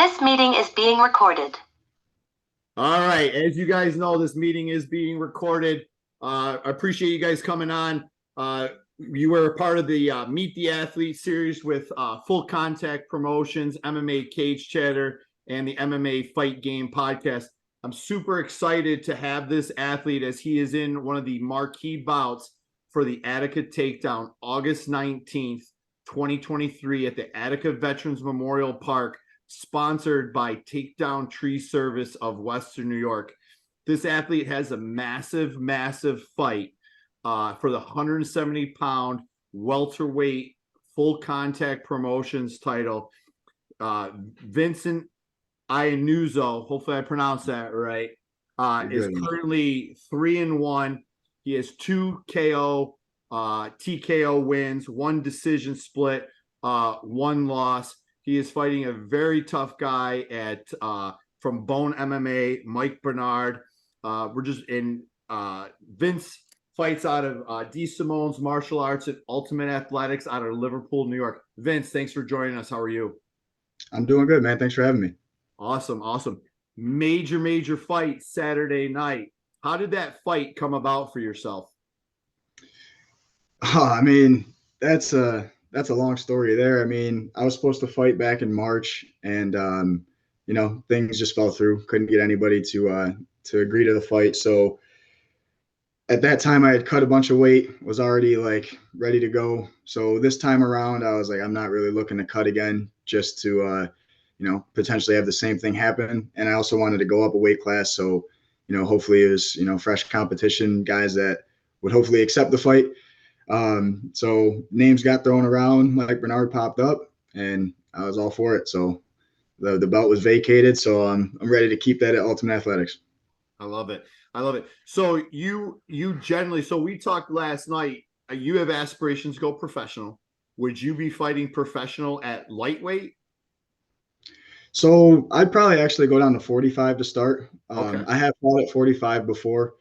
This meeting is being recorded. All right. As you guys know, this meeting is being recorded. I appreciate you guys coming on. You were a part of the Meet the Athlete series with Full Contact Promotions, MMA Cage Chatter, and the MMA Fight Game podcast. I'm super excited to have this athlete as he is in one of the marquee bouts for the Attica Take Down, August 19th, 2023 at the Attica Veterans Memorial Park, sponsored by Takedown Tree Service of Western New York. This athlete has a massive fight for the 170-pound welterweight Full Contact Promotions title. Vincenzo Iannuzzo, hopefully I pronounced that right, is currently 3-1. He has 2 KO, TKO wins, 1 decision split, 1 loss. He is fighting a very tough guy at from Bone MMA, Mike Bernard. We're just in Vince fights out of D. Simone's Martial Arts and Ultimate Athletics out of Liverpool, New York. Vince, thanks for joining us. How are you? I'm doing good, man. Thanks for having me. Awesome. Major fight Saturday night. How did that fight come about for yourself? I mean, that's a long story there. I mean, I was supposed to fight back in March, and things just fell through. Couldn't get anybody to agree to the fight. So at that time, I had cut a bunch of weight, was already like ready to go. So this time around, I was like, I'm not really looking to cut again, just to potentially have the same thing happen. And I also wanted to go up a weight class, so hopefully it was fresh competition, guys that would hopefully accept the fight. So names got thrown around, Mike Bernard popped up, and I was all for it. So the belt was vacated, so I'm ready to keep that at Ultimate Athletics. I love it. So you generally, so we talked last night, you have aspirations to go professional. Would you be fighting professional at lightweight? So I'd probably actually go down to 45 to start. Okay. I have fought at 45 before.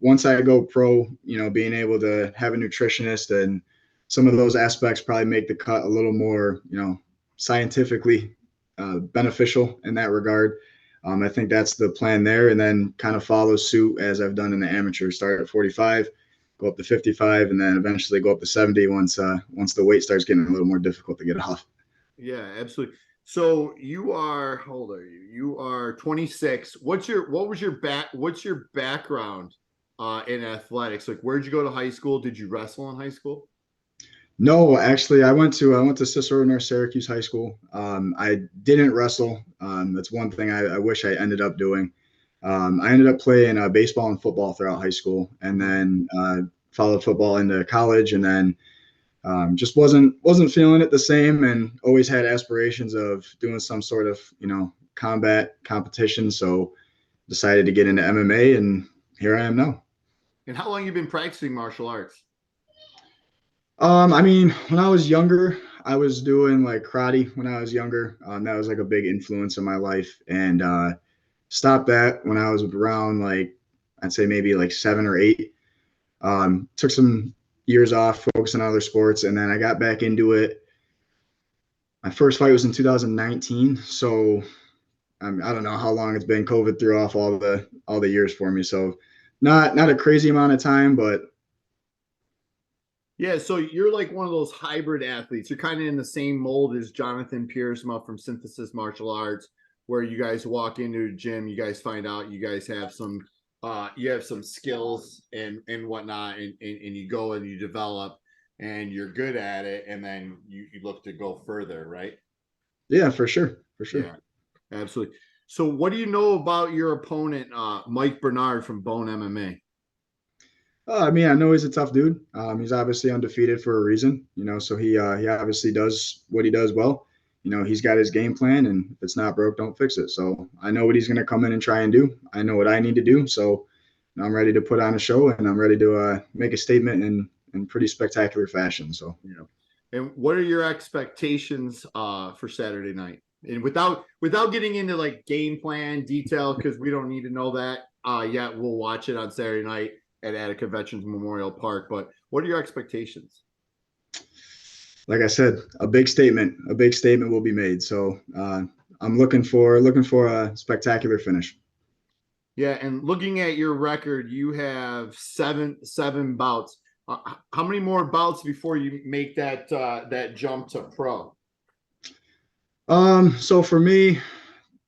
Once I go pro, being able to have a nutritionist and some of those aspects probably make the cut a little more, scientifically beneficial in that regard. I think that's the plan there, and then kind of follow suit as I've done in the amateur. Start at 45, go up to 55, and then eventually go up to 70 once the weight starts getting a little more difficult to get off. Yeah, absolutely. So how old are you? You are 26. What's your background in athletics? Like, where'd you go to high school? Did you wrestle in high school? No, actually, I went to Cicero North Syracuse High School. I didn't wrestle. That's one thing I wish I ended up doing. I ended up playing baseball and football throughout high school, and then followed football into college, and then just wasn't feeling it the same, and always had aspirations of doing some sort of combat competition. So decided to get into MMA, and here I am now. And how long have you been practicing martial arts? I mean, when I was younger, I was doing like karate when I was younger. That was like a big influence in my life, and stopped that when I was around, like, I'd say maybe like 7 or 8. Took some years off, focusing on other sports, and then I got back into it. My first fight was in 2019, so I don't know how long it's been. COVID threw off all the years for me, so not a crazy amount of time, but yeah. So you're like one of those hybrid athletes. You're kind of in the same mold as Jonathan Piersma from Synthesis Martial Arts, where you guys walk into a gym, you guys find out you guys have some skills and whatnot, and you go and you develop and you're good at it, and then you look to go further, right? yeah, for sure. Yeah, absolutely. So what do you know about your opponent, Mike Bernard from Bone MMA? I mean, I know he's a tough dude. He's obviously undefeated for a reason, so he obviously does what he does well. He's got his game plan, and if it's not broke, don't fix it. So I know what he's going to come in and try and do. I know what I need to do. So I'm ready to put on a show, and I'm ready to make a statement in pretty spectacular fashion. So, And what are your expectations for Saturday night? And without getting into like game plan detail, because we don't need to know that yet. We'll watch it on Saturday night at Attica Veterans Memorial Park. But what are your expectations? Like I said, a big statement will be made. So I'm looking for a spectacular finish. Yeah, and looking at your record, you have seven bouts. How many more bouts before you make that jump to pro? So for me,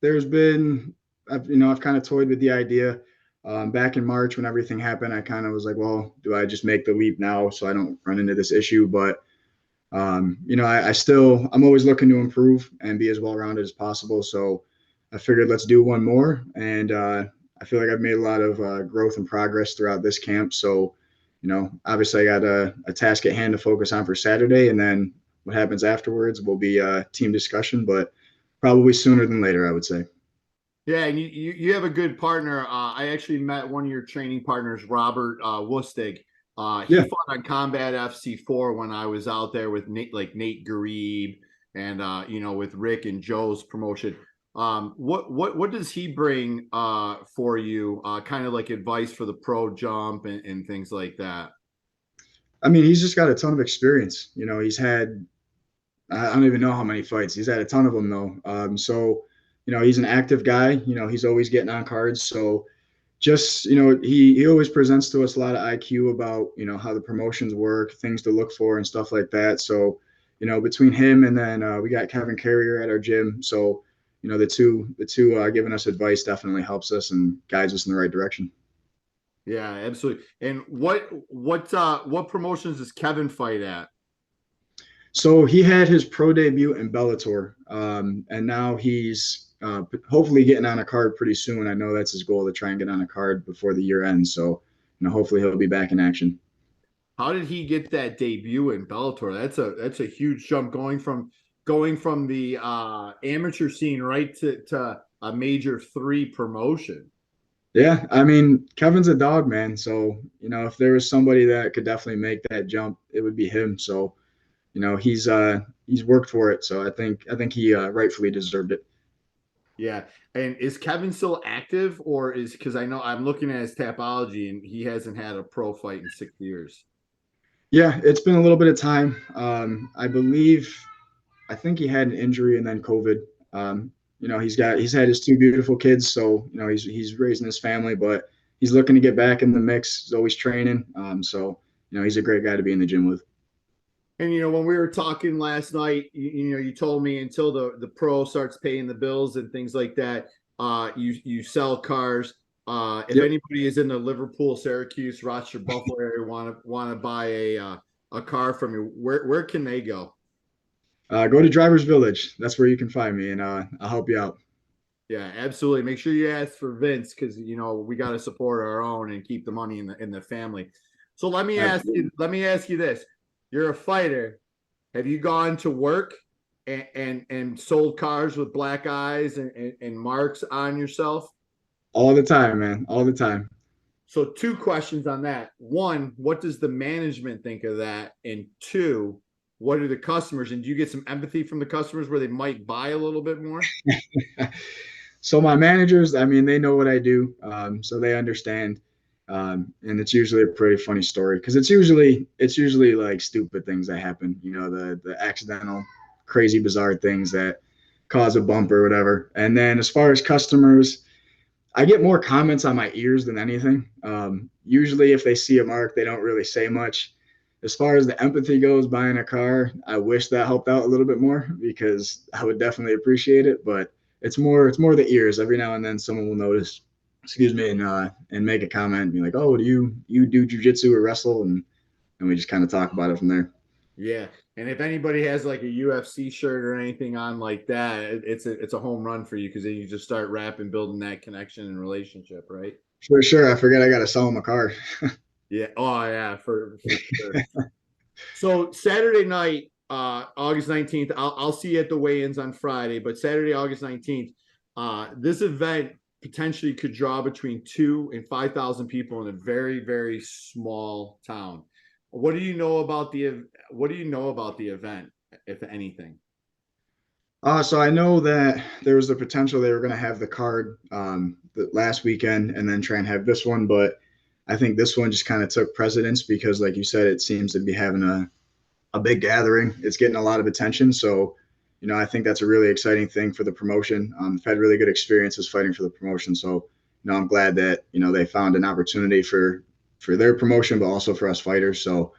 there's been, I've kind of toyed with the idea. Back in March when everything happened, I kind of was like, well, do I just make the leap now so I don't run into this issue? But I'm always looking to improve and be as well-rounded as possible. So I figured let's do one more. And I feel like I've made a lot of growth and progress throughout this camp. So, obviously I got a task at hand to focus on for Saturday, and then what happens afterwards will be a team discussion, but probably sooner than later, I would say. Yeah, and you have a good partner. I actually met one of your training partners, Robert Wustig. He Yeah. fought on Combat FC4 when I was out there with Nate Garib and with Rick and Joe's promotion. What does he bring for you? Kind of like advice for the pro jump and things like that. I mean, he's just got a ton of experience. He's had, I don't even know how many fights. He's had a ton of them though. He's an active guy. He's always getting on cards. So just, he always presents to us a lot of IQ about, how the promotions work, things to look for and stuff like that. So, between him and then we got Kevin Carrier at our gym. So, the two giving us advice definitely helps us and guides us in the right direction. Yeah, absolutely. And what promotions does Kevin fight at? So he had his pro debut in Bellator, and now he's hopefully getting on a card pretty soon. I know that's his goal to try and get on a card before the year ends. So, hopefully he'll be back in action. How did he get that debut in Bellator? That's a huge jump going from the amateur scene right to a major 3 promotion. Yeah, I mean, Kevin's a dog, man. So, if there was somebody that could definitely make that jump, it would be him. So, he's worked for it. So I think he rightfully deserved it. Yeah. And is Kevin still active, or because I know I'm looking at his Tapology and he hasn't had a pro fight in 6 years. Yeah, it's been a little bit of time. I think he had an injury and then COVID. He's had his 2 beautiful kids, so he's raising his family, but he's looking to get back in the mix. He's always training. He's a great guy to be in the gym with. And when we were talking last night, you told me until the pro starts paying the bills and things like that, you sell cars. If Yep. anybody is in the Liverpool, Syracuse, Rochester, Buffalo area want to buy a car from you, where can they go? Go to Drivers Village. That's where you can find me, and I'll help you out. Yeah, absolutely. Make sure you ask for Vince because we got to support our own and keep the money in the family. So let me ask you this: you're a fighter. Have you gone to work and sold cars with black eyes and marks on yourself? All the time, man. All the time. So 2 questions on that. 1, what does the management think of that? And 2, what are the customers? And do you get some empathy from the customers where they might buy a little bit more? So my managers, I mean, they know what I do, so they understand, and it's usually a pretty funny story because it's usually like stupid things that happen, the accidental, crazy, bizarre things that cause a bump or whatever. And then as far as customers, I get more comments on my ears than anything. Usually, if they see a mark, they don't really say much. As far as the empathy goes, buying a car, I wish that helped out a little bit more because I would definitely appreciate it. But it's more the ears. Every now and then, someone will notice, excuse me, and make a comment, and be like, "Oh, do you do jujitsu or wrestle?" And we just kind of talk about it from there. Yeah. And if anybody has like a UFC shirt or anything on like that, it's a home run for you because then you just start rapping, building that connection and relationship, right? For sure. I forget I got to sell them a car. Yeah. Oh yeah, for sure. So Saturday night, August 19th, I'll see you at the weigh-ins on Friday, but Saturday, August 19th, this event potentially could draw between 2 and 5,000 people in a very, very small town. What do you know about the event, if anything? So I know that there was the potential they were going to have the card the last weekend and then try and have this one, but I think this one just kind of took precedence because, like you said, it seems to be having a big gathering. It's getting a lot of attention. So, I think that's a really exciting thing for the promotion. I've had really good experiences fighting for the promotion. So, I'm glad that, they found an opportunity for their promotion, but also for us fighters. So,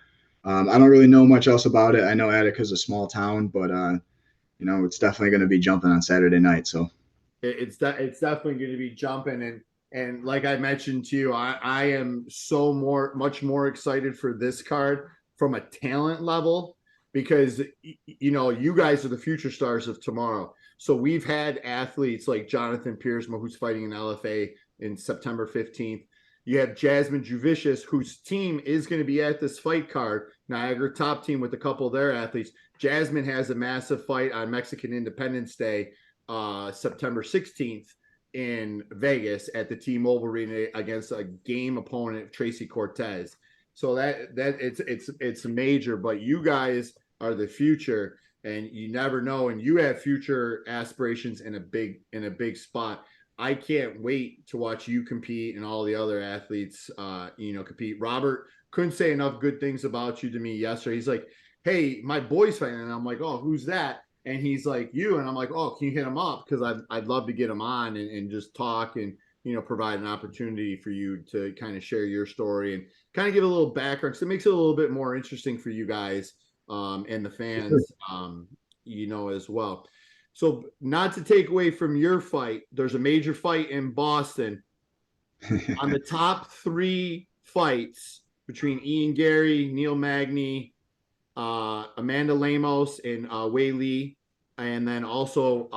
I don't really know much else about it. I know Attica's a small town, but, it's definitely going to be jumping on Saturday night. So it's definitely going to be jumping, and like I mentioned to you, I am much more excited for this card from a talent level, because you guys are the future stars of tomorrow. So we've had athletes like Jonathan Piersma, who's fighting in LFA in September 15th. You have Jasmine Juvicius, whose team is going to be at this fight card, Niagara Top Team, with a couple of their athletes. Jasmine has a massive fight on Mexican Independence Day, September 16th in Vegas at the T-Mobile Arena against a game opponent, Tracy Cortez. So that it's major, but you guys are the future, and you never know, and you have future aspirations in a big spot. I can't wait to watch you compete and all the other athletes compete. Robert couldn't say enough good things about you to me yesterday. He's like, "Hey, my boy's fighting," and I'm like, "Oh, who's that?" And he's like, "You," and I'm like, "Oh, can you hit him up? Because I'd love to get him on and just talk and provide an opportunity for you to kind of share your story and kind of give a little background, because it makes it a little bit more interesting for you guys and the fans, as well." So, not to take away from your fight, there's a major fight in Boston. On the top 3 fights between Ian Gary, Neil Magny, Amanda Lemos, and Wei Li, and then also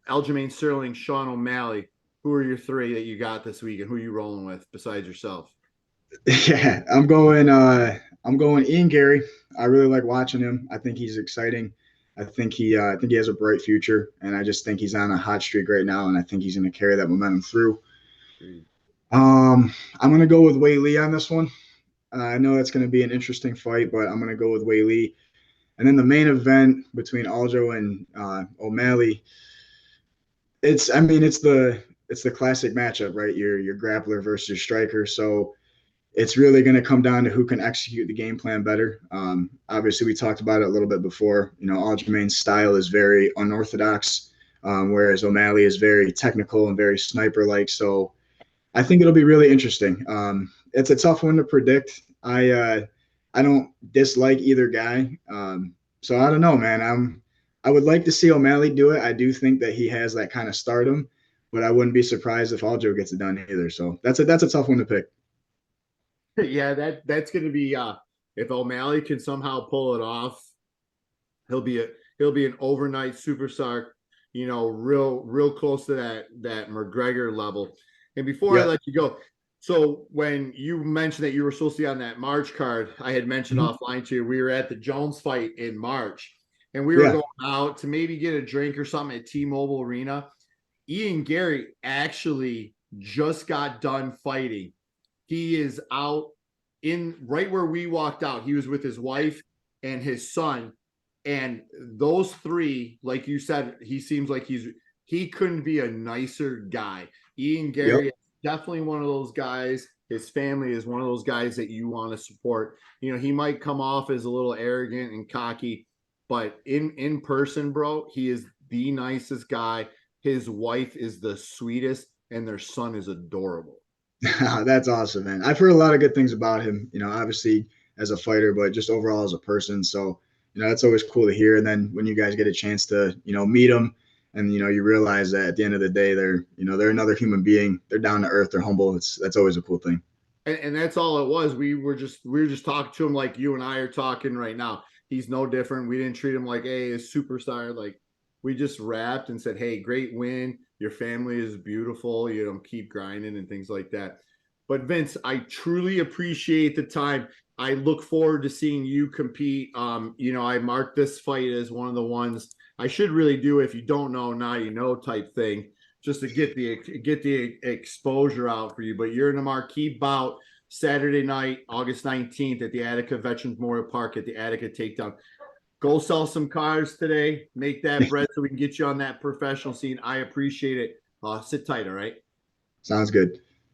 Aljamain Sterling, Sean O'Malley. Who are your 3 that you got this week, and who are you rolling with besides yourself? Yeah, I'm going Ian Gary. I really like watching him. I think he's exciting. I think he has a bright future, and I just think he's on a hot streak right now, and I think he's going to carry that momentum through. I'm going to go with Wei Li on this one. I know that's going to be an interesting fight, but I'm going to go with Wei Li. And then the main event between Aljo and O'Malley, it's the classic matchup, right? Your grappler versus your striker. So it's really going to come down to who can execute the game plan better. Obviously, we talked about it a little bit before. Aljamain's style is very unorthodox, whereas O'Malley is very technical and very sniper-like. So I think it'll be really interesting. It's a tough one to predict. I don't dislike either guy. So I don't know, man. I would like to see O'Malley do it. I do think that he has that kind of stardom, but I wouldn't be surprised if Aljo gets it done either. So that's a tough one to pick. Yeah, that's going to be if O'Malley can somehow pull it off, he'll be an overnight superstar, real close to that McGregor level. And before I let you go, so when you mentioned that you were supposed to be on that March card, I had mentioned offline to you, we were at the Jones fight in March, and we were going out to maybe get a drink or something at T-Mobile Arena. Ian Gary actually just got done fighting. He is out in right where we walked out. He was with his wife and his son. And those 3, like you said, he seems like he couldn't be a nicer guy. Ian Gary is definitely one of those guys. His family is one of those guys that you want to support. He might come off as a little arrogant and cocky, but in person, bro, he is the nicest guy. His wife is the sweetest, and their son is adorable. That's awesome, man. I've heard a lot of good things about him, obviously as a fighter, but just overall as a person. So, that's always cool to hear. And then when you guys get a chance to, meet him and, you realize that at the end of the day, they're another human being. They're down to earth. They're humble. That's always a cool thing. And that's all it was. We were just talking to him like you and I are talking right now. He's no different. We didn't treat him like, hey, a superstar. Like, we just rapped and said, hey, great win. Your family is beautiful. Keep grinding and things like that. But Vince, I truly appreciate the time. I look forward to seeing you compete. I marked this fight as one of the ones I should really do. If you don't know, now you know type thing, just to get the exposure out for you. But you're in a marquee bout Saturday night, August 19th at the Attica Veterans Memorial Park at the Attica Take Down. Go sell some cars today. Make that bread so we can get you on that professional scene. I appreciate it. Sit tight, all right? Sounds good.